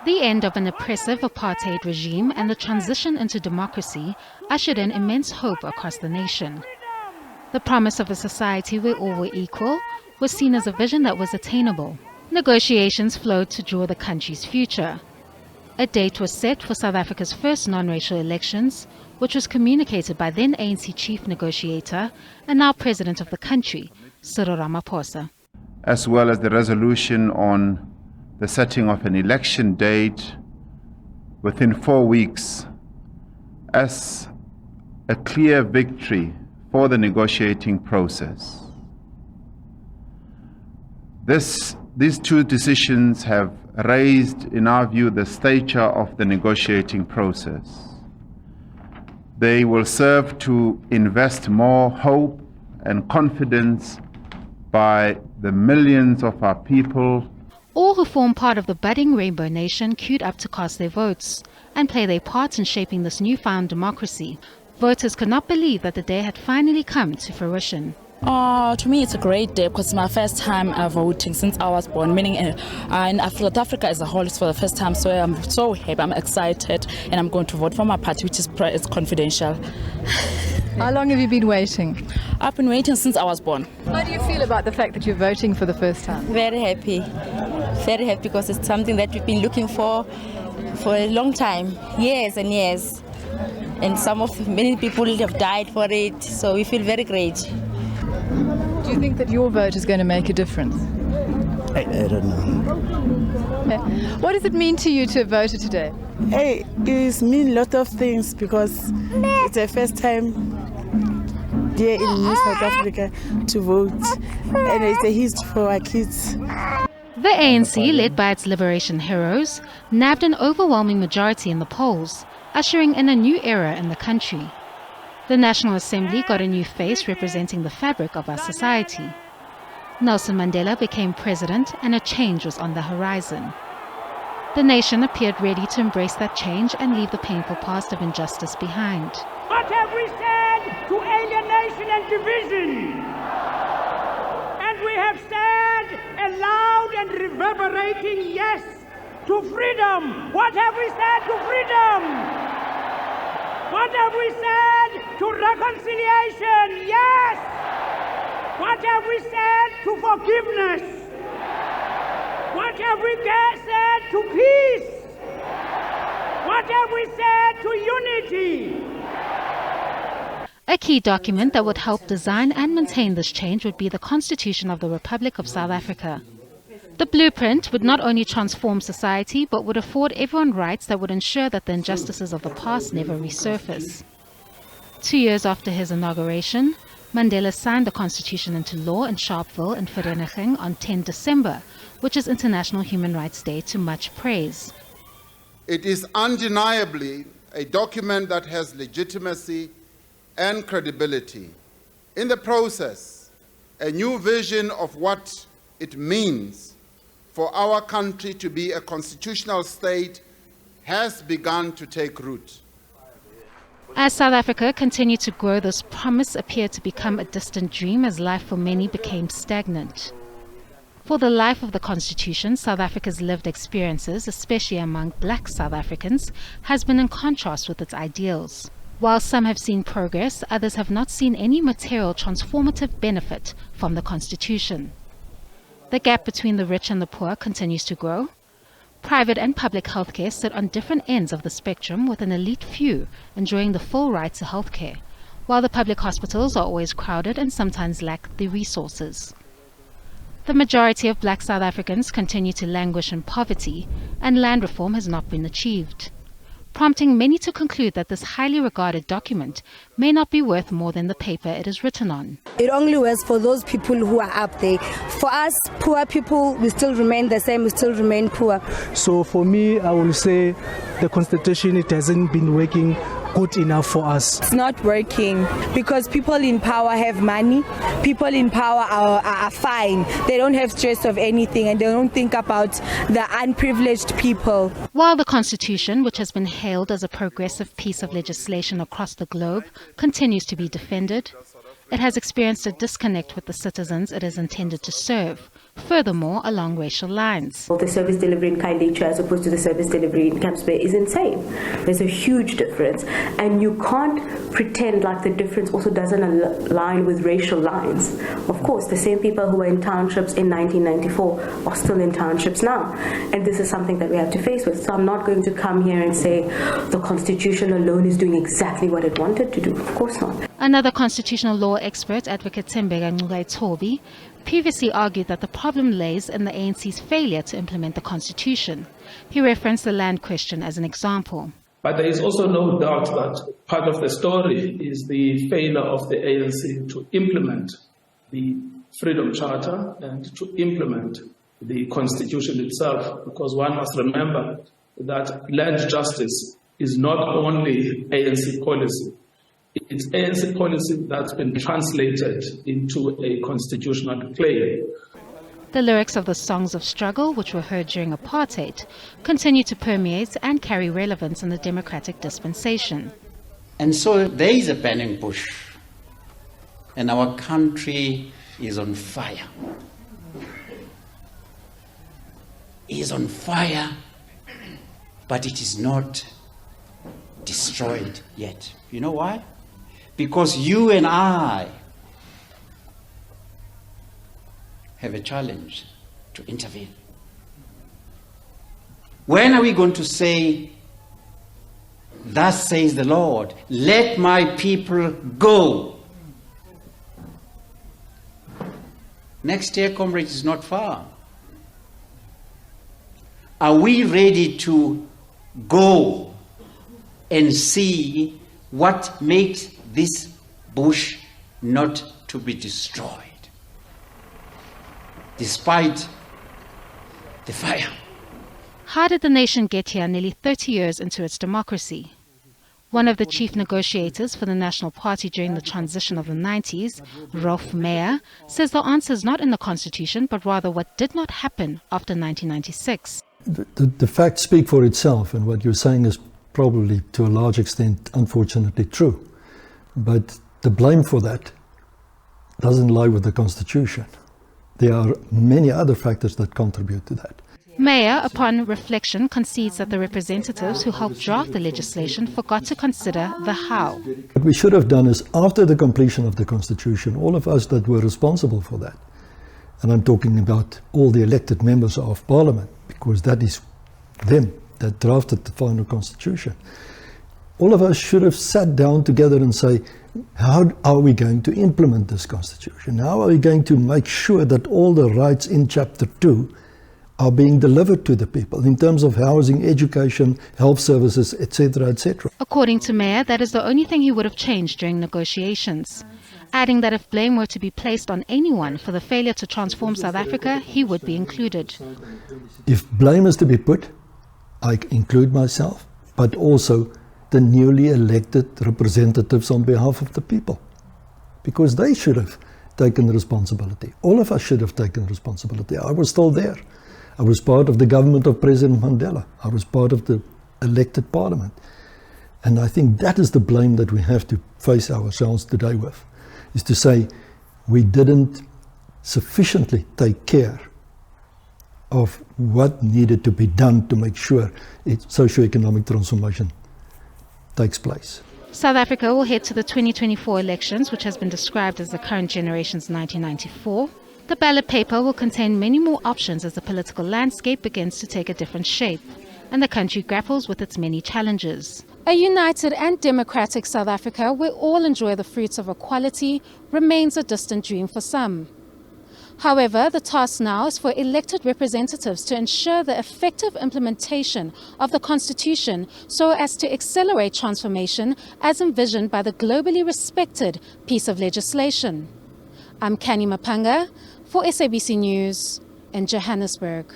The end of an oppressive apartheid regime and the transition into democracy ushered in immense hope across the nation. The promise of a society where all were equal was seen as a vision that was attainable. Negotiations flowed to draw the country's future. A date was set for South Africa's first non-racial elections, which was communicated by then ANC chief negotiator and now president of the country, Cyril Ramaphosa. As well as the resolution on the setting of an election date within 4 weeks as a clear victory for the negotiating process. These two decisions have raised, in our view, the stature of the negotiating process. They will serve to invest more hope and confidence by the millions of our people. All who form part of the budding Rainbow Nation queued up to cast their votes and play their part in shaping this newfound democracy. Voters could not believe that the day had finally come to fruition. To me, it's a great day because it's my first time voting since I was born, meaning in South Africa as a whole, it's for the first time. So I'm so happy, I'm excited, and I'm going to vote for my party, which is it's confidential. How long have you been waiting? I've been waiting since I was born. How do you feel about the fact that you're voting for the first time? Very happy because it's something that we've been looking for a long time, years and years. And many people have died for it, so we feel very great. Do you think that your vote is going to make a difference? I don't know. What does it mean to you to have voted today? It means a lot of things because it's the first time here in South Africa to vote, and it's a history for our kids. The ANC, led by its liberation heroes, nabbed an overwhelming majority in the polls, ushering in a new era in the country. The National Assembly got a new face representing the fabric of our society. Nelson Mandela became president and a change was on the horizon. The nation appeared ready to embrace that change and leave the painful past of injustice behind. What have we said to alienation and division? And we have said a loud and reverberating yes to freedom. What have we said to freedom? What have we said to reconciliation? Yes! What have we said to forgiveness? What have we said to peace? What have we said to unity? A key document that would help design and maintain this change would be the Constitution of the Republic of South Africa. The blueprint would not only transform society, but would afford everyone rights that would ensure that the injustices of the past never resurface. 2 years after his inauguration, Mandela signed the Constitution into law in Sharpeville in Vereniging on 10 December, which is International Human Rights Day, to much praise. It is undeniably a document that has legitimacy and credibility. In the process, a new vision of what it means for our country to be a constitutional state has begun to take root. As South Africa continued to grow, this promise appeared to become a distant dream as life for many became stagnant. For the life of the Constitution, South Africa's lived experiences, especially among black South Africans, has been in contrast with its ideals. While some have seen progress, others have not seen any material transformative benefit from the Constitution. The gap between the rich and the poor continues to grow. Private and public healthcare sit on different ends of the spectrum, with an elite few enjoying the full right to healthcare, while the public hospitals are always crowded and sometimes lack the resources. The majority of black South Africans continue to languish in poverty, and land reform has not been achieved, prompting many to conclude that this highly regarded document may not be worth more than the paper it is written on. It only works for those people who are up there. For us, poor people, we still remain the same, we still remain poor. So for me, I will say the Constitution, it hasn't been working good enough for us. It's not working because people in power have money. People in power are fine. They don't have stress of anything and they don't think about the unprivileged people. While the Constitution, which has been hailed as a progressive piece of legislation across the globe, continues to be defended, it has experienced a disconnect with the citizens it is intended to serve, furthermore along racial lines. The service delivery in Candy as opposed to the service delivery in Camps Bay is insane. There's a huge difference, and you can't pretend like the difference also doesn't align with racial lines. Of course, the same people who were in townships in 1994 are still in townships now, and this is something that we have to face with. So I'm not going to come here and say the Constitution alone is doing exactly what it wanted to do. Of course not. Another constitutional law expert, Advocate Tembeka Ngcukaitobi, previously argued that the problem lays in the ANC's failure to implement the Constitution. He referenced the land question as an example. But there is also no doubt that part of the story is the failure of the ANC to implement the Freedom Charter and to implement the Constitution itself, because one must remember that land justice is not only ANC policy. It's ANC policy that's been translated into a constitutional claim. The lyrics of the songs of struggle, which were heard during apartheid, continue to permeate and carry relevance in the democratic dispensation. And so there is a burning bush, and our country is on fire. It is on fire, but it is not destroyed yet. You know why? Because you and I have a challenge to intervene. When are we going to say, thus says the Lord, let my people go? Next year, comrades, is not far. Are we ready to go and see what makes this bush not to be destroyed, despite the fire? How did the nation get here nearly 30 years into its democracy? One of the chief negotiators for the National Party during the transition of the 90s, Roelf Meyer, says the answer is not in the Constitution, but rather what did not happen after 1996. The facts speak for itself, and what you're saying is probably to a large extent, unfortunately, true. But the blame for that doesn't lie with the Constitution. There are many other factors that contribute to that. Meyer, upon reflection, concedes that the representatives who helped draft the legislation forgot to consider the how. What we should have done is, after the completion of the Constitution, all of us that were responsible for that, and I'm talking about all the elected members of Parliament, because that is them that drafted the final Constitution, all of us should have sat down together and say, how are we going to implement this Constitution? How are we going to make sure that all the rights in Chapter 2 are being delivered to the people in terms of housing, education, health services, etc., etc. According to Meyer, that is the only thing he would have changed during negotiations, adding that if blame were to be placed on anyone for the failure to transform South Africa, he would be included. If blame is to be put, I include myself, but also the newly elected representatives on behalf of the people, because they should have taken responsibility. All of us should have taken responsibility. I was still there. I was part of the government of President Mandela. I was part of the elected parliament. And I think that is the blame that we have to face ourselves today with, is to say we didn't sufficiently take care of what needed to be done to make sure socio-economic transformation takes place. South Africa will head to the 2024 elections, which has been described as the current generation's 1994. The ballot paper will contain many more options as the political landscape begins to take a different shape, and the country grapples with its many challenges. A united and democratic South Africa, where all enjoy the fruits of equality, remains a distant dream for some. However, the task now is for elected representatives to ensure the effective implementation of the Constitution so as to accelerate transformation as envisioned by the globally respected piece of legislation. I'm Canny Maphanga for SABC News in Johannesburg.